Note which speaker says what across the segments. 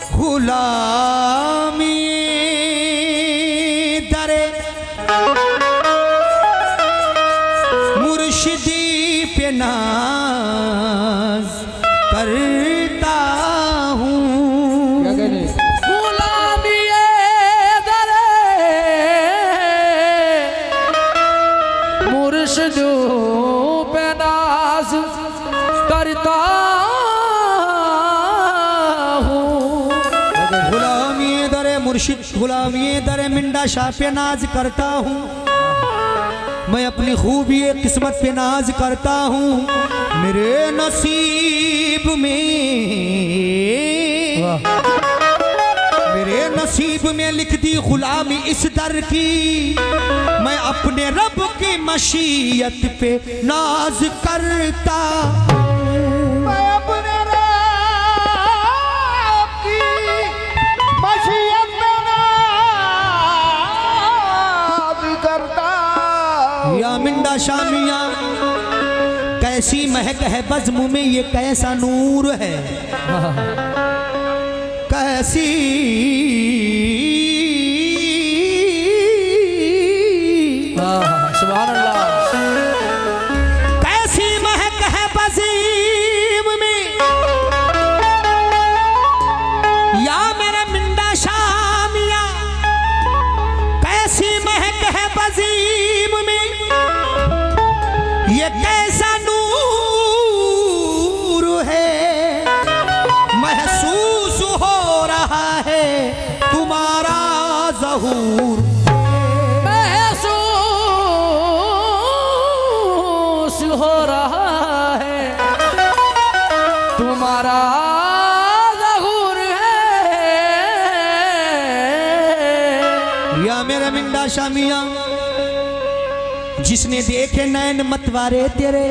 Speaker 1: गुलामी दरे मुर्शिदी पे नाज करता हूँ।
Speaker 2: गुलामी दरे मुर्शिदों पे नाज करता
Speaker 1: मुर्शिद गुलामी दरे मिंडा शाह पे नाज करता हूँ। मैं अपनी खूबी किस्मत पे नाज करता हूँ। मेरे नसीब में लिख दी गुलामी इस दर की। मैं अपने रब की मशीयत पे नाज करता या मिंडा शामिया। कैसी महक है बज़्म में, ये कैसा नूर है, कैसी
Speaker 2: सुभान अल्लाह।
Speaker 1: कैसी महक है बज़्म में या मेरा मिंडा शामिया। कैसी महक है बज़्म में, ये कैसा नूर है। महसूस हो रहा है तुम्हारा ज़हूर।
Speaker 2: महसूस हो रहा है तुम्हारा ज़हूर है।
Speaker 1: या मेरा मिंडा शामिया। जिसने देखे नैन मतवारे तेरे,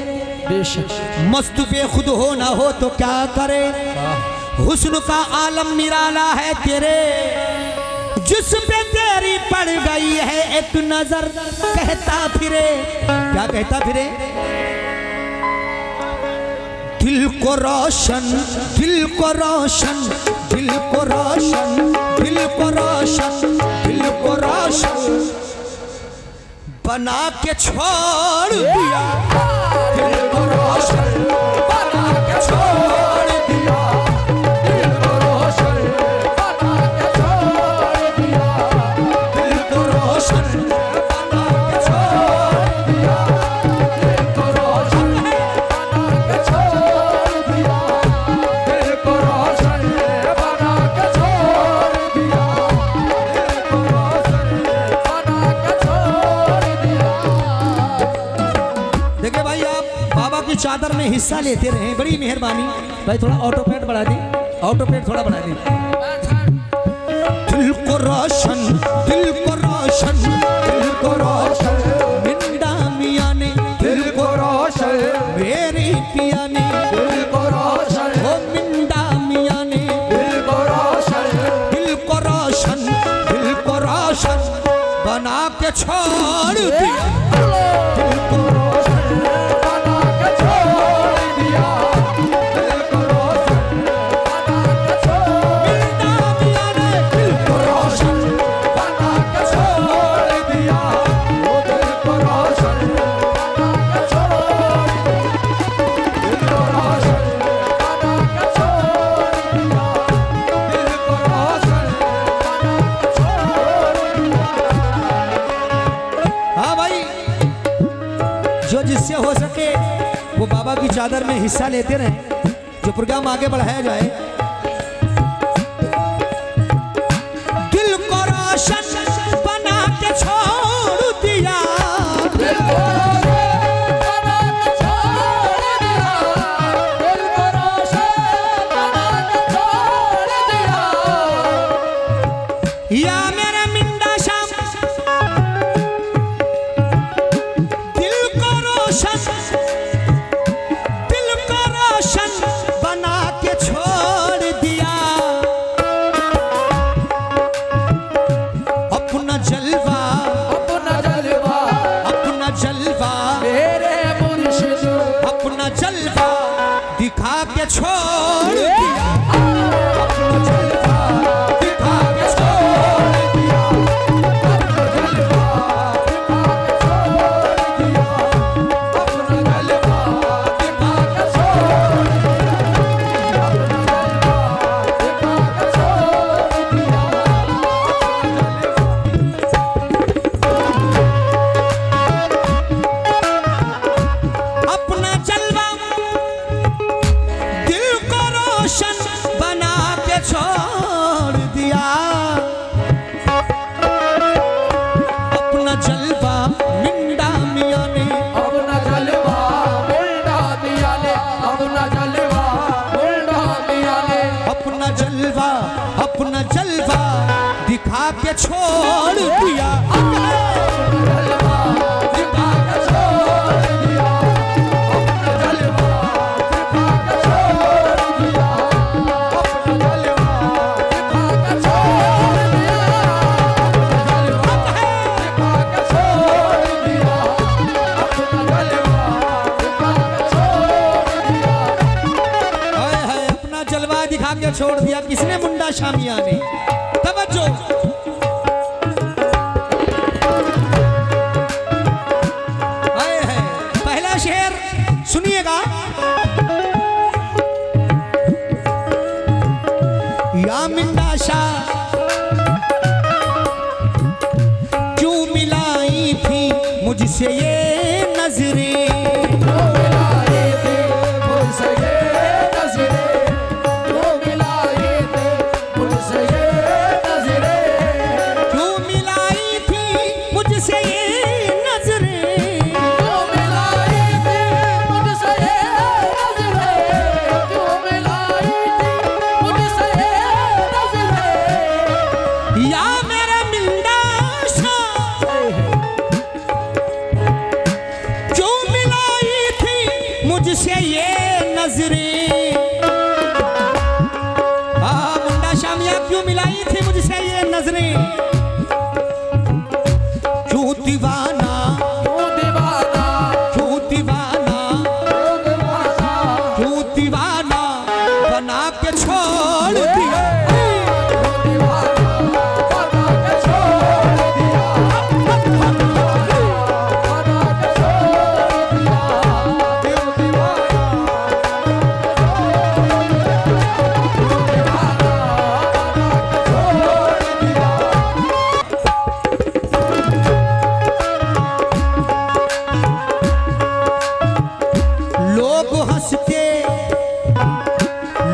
Speaker 2: बेशक
Speaker 1: मस्त पे खुद हो ना हो तो क्या करे। हुस्न का आलम निराला है तेरे, जिस पे तेरी पड़ गई है एक नजर। कहता फिरे, क्या कहता फिरे, दिल को रोशन, दिल को रोशन, दिल को रोशन, दिल को रोशन, दिल को रोशन बना के छोड़ दिया। दिल को रोशन बना के छोड़ दिया।
Speaker 2: दिल को रोशन बना के छोड़ दिया।
Speaker 1: दिल को रोशन बना के छोड़ दिया।
Speaker 2: दिल को रोशन बना के छोड़ दिया। दिल को रोशन बना के छोड़ दिया। दिल को रोशन बना के छोड़ दिया।
Speaker 1: देखिए भाई, आप बाबा की चादर में हिस्सा लेते रहे, बड़ी मेहरबानी। भाई थोड़ा ऑटोपेट बढ़ा दी, ऑटोपेट थोड़ा बढ़ा दी। दिल को रोशन, दिल को रोशन, दिल को रोशन मिंडा मियां ने। दिल को रोशन मेरी पिया ने।
Speaker 2: दिल को रोशन
Speaker 1: ओ मिंडा मियां ने।
Speaker 2: दिल को रोशन
Speaker 1: दिल को रोशन, दिल को रोशन बना के छोड़ दिया।
Speaker 2: दिल को रोशन बना के छोड़ दिया। दिल को रोशन बना के छोड़
Speaker 1: मिंडा मियां ने दिल को रोशन
Speaker 2: बना के छोड़ दिया। वो दिल को रोशन बना के छोड़ दिया। दिल को रोशन बना के छोड़ दिया। दिल को रोशन बना के छोड़ दिया।
Speaker 1: हाँ भाई, जो जिससे हो सके वो बाबा की चादर में हिस्सा लेते रहे। जो प्रोग्राम आगे बढ़ाया जाए। दिल को रोशन बना के छोड़ दिया।
Speaker 2: दिल को रोशन बना के छोड़ दिया। दिल को रोशन बना के छोड़ दिया।
Speaker 1: या मेरा मिंडा शाम, दिल को रोशन, दिल को रोशन बना के छोड़ के छोड़ दिया अपना जलवा मिंडा मियाँ ने,
Speaker 2: अपना जलवा मुंडा मियाँ ने, अपना जलवा मुंडा मियाँ ने,
Speaker 1: अपना जलवा दिखा के छोड़ दिया।
Speaker 2: जलवा दिखा के छोड़ दिया, अपना जलवा दिखा के छोड़ दिया, अपना जलवा दिखा के छोड़ दिया, अपना जलवा दिखा के छोड़ दिया, अपना जलवा दिखा के छोड़ दिया।
Speaker 1: हाय हाय, अपना जलवा दिखा के छोड़ दिया। किसने? मुंडा शामिया ने। तवज्जो, हाय हाय, पहला शेर सुनिएगा। या मिंडा शाह क्यों मिलाई थी मुझसे ये नजरें,
Speaker 2: वो मिलाए थे मुझसे ये नज़रें, वो मिलाए थे मुझसे ये नज़रें,
Speaker 1: क्यों मिलाई थी मुझसे ये नजरें,
Speaker 2: क्यों मिलाई थी मुझसे ये नज़रें, क्यों मिलाई थी मुझसे ये नज़रें।
Speaker 1: या मेरा मिंडा शाह क्यों मिलाई थी मुझसे ये नजरें। मुंडा शामिया क्यों मिलाई थी मुझसे ये नजरें, क्यों दीवाना,
Speaker 2: क्यों दीवाना,
Speaker 1: क्यों दीवाना,
Speaker 2: क्यों दीवाना,
Speaker 1: क्यों दीवाना बना के छोड़ दिया।
Speaker 2: क्यों दीवाना बना के छोड़ दिया, बना के छोड़ दिया, क्यों दीवाना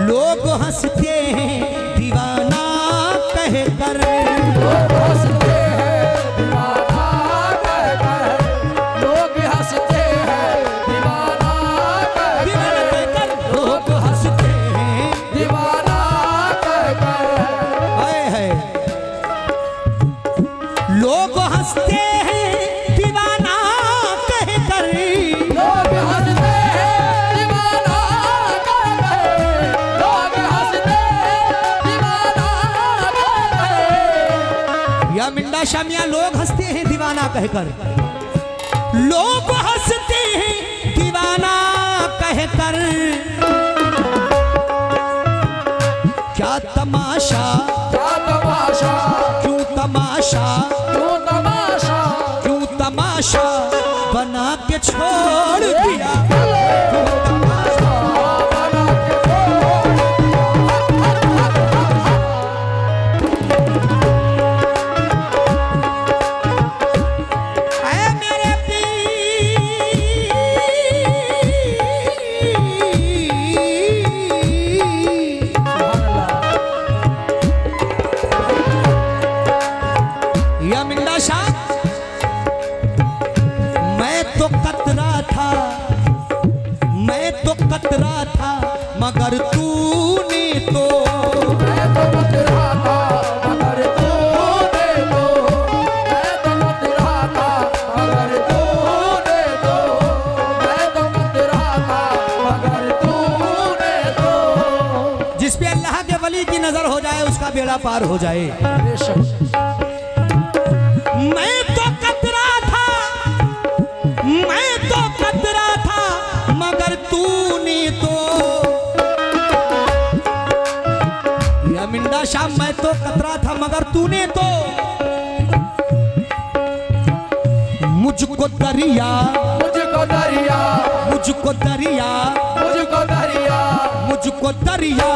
Speaker 1: लोग हंसते हैं दीवाना कह कर,
Speaker 2: लोग हंसते हैं दीवाना कहकर, लोग हंसते हैं दीवाना कहकर,
Speaker 1: लोग हंसते हैं।
Speaker 2: दीवाना कहकर,
Speaker 1: हाय हाय, लोग हंसते हैं दीवाना कह कर,
Speaker 2: लोग हंसते हैं दीवाना कहकर, लोग हंसते हैं दीवाना कहकर।
Speaker 1: या मिंडा शामिया लोग हंसते हैं दीवाना कहकर, लोग हंसते हैं दीवाना कहकर। क्या तमाशा,
Speaker 2: क्या तमाशा,
Speaker 1: क्यों तमाशा,
Speaker 2: क्यों तमाशा,
Speaker 1: क्यों तमाशा बना के छोड़ दिया। क्यों तमाशा,
Speaker 2: बना के छोड़
Speaker 1: ऐ मेरे पीर, या मिंडा शाह मैं तो कतरा था, मैं तो कतरा था मगर तूने तो,
Speaker 2: मैं तो मत रहा था मगर तूने तो, मैं तो मत रहा था मगर तूने तो, मैं तो मत रहा था मगर तूने तो।
Speaker 1: जिस पे अल्लाह के वली की नजर हो जाए उसका बेड़ा पार हो जाए।
Speaker 2: बेशक
Speaker 1: मैं तो कतरा था, मैं तो कतरा था मगर तूने तो, या मिंडा शाह मैं तो कतरा था मगर तूने तो, मुझको दरिया,
Speaker 2: मुझको दरिया,
Speaker 1: मुझको दरिया,
Speaker 2: मुझको दरिया,
Speaker 1: मुझको दरिया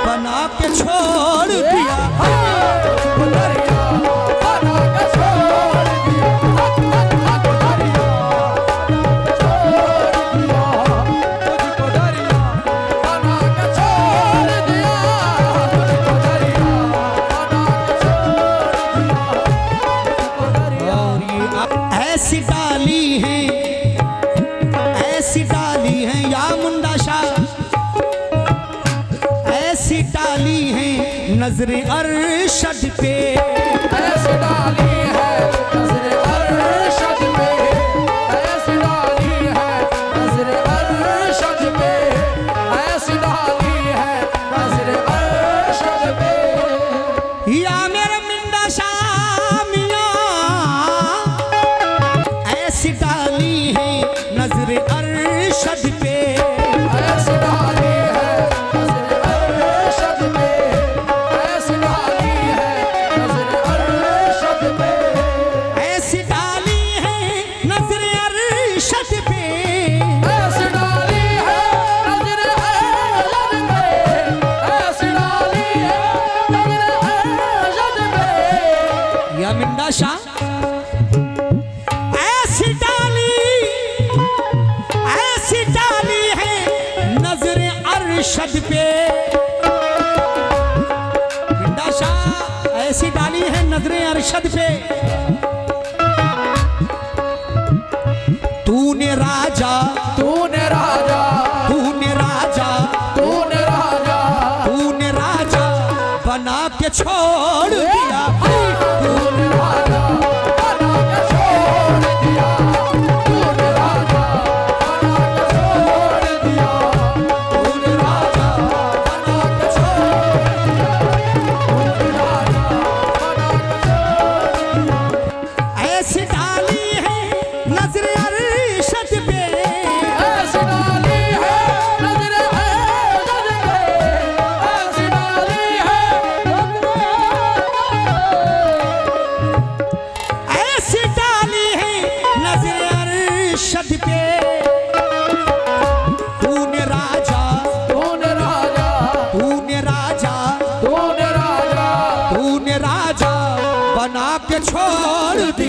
Speaker 1: बना के छोड़ दिया।
Speaker 2: मुझको दरिया बना के छोड़ दिया, मुझको दरिया बना के छोड़ दिया, मुझको दरिया बना के छोड़ दिया, मुझको
Speaker 1: डाली है नजर अरशद पे,
Speaker 2: ऐसी डाली है नजर अरशद पे, ऐसी डाली है नजर अरशद पे, ऐसी डाली है नजर अरशद पे।
Speaker 1: या मेरे मिंदा शामिया ऐसी डाली है नजर अरशद पे,
Speaker 2: ऐसी डाली है नजर अरशद पे, ऐसी डाली है नजर अरशद पे,
Speaker 1: ऐसी डाली है नजर अरशद पे,
Speaker 2: ऐसी डाली है नजर अरशद पे, ऐसी डाली है नजर अरशद पे।
Speaker 1: या मिंदा शाह ऐसी डाली है नजर अरशद पे, मिंदा शाह ऐसी डाली है नजर अरशद पे। तूने राजा
Speaker 2: तूने राजा,
Speaker 1: तूने राजा
Speaker 2: तूने राजा,
Speaker 1: तूने राजा बना के छोड़ दिया,
Speaker 2: तूने राजा बना के छोड़ दिया, तूने राजा बना के छोड़ दिया, तूने राजा बना के छोड़ दिया, तूने राजा बना के छोड़ दिया।
Speaker 1: ऐसी डाली है नजर अरशद पे,
Speaker 2: ऐसी डाली है नजर अरशद पे, ऐसी डाली है
Speaker 1: ऐसी डाली है नजर अरशद पे। तूने राजा
Speaker 2: तूने राजा,
Speaker 1: तूने राजा
Speaker 2: तूने राजा,
Speaker 1: तूने राजा बना के छोड़ दिया,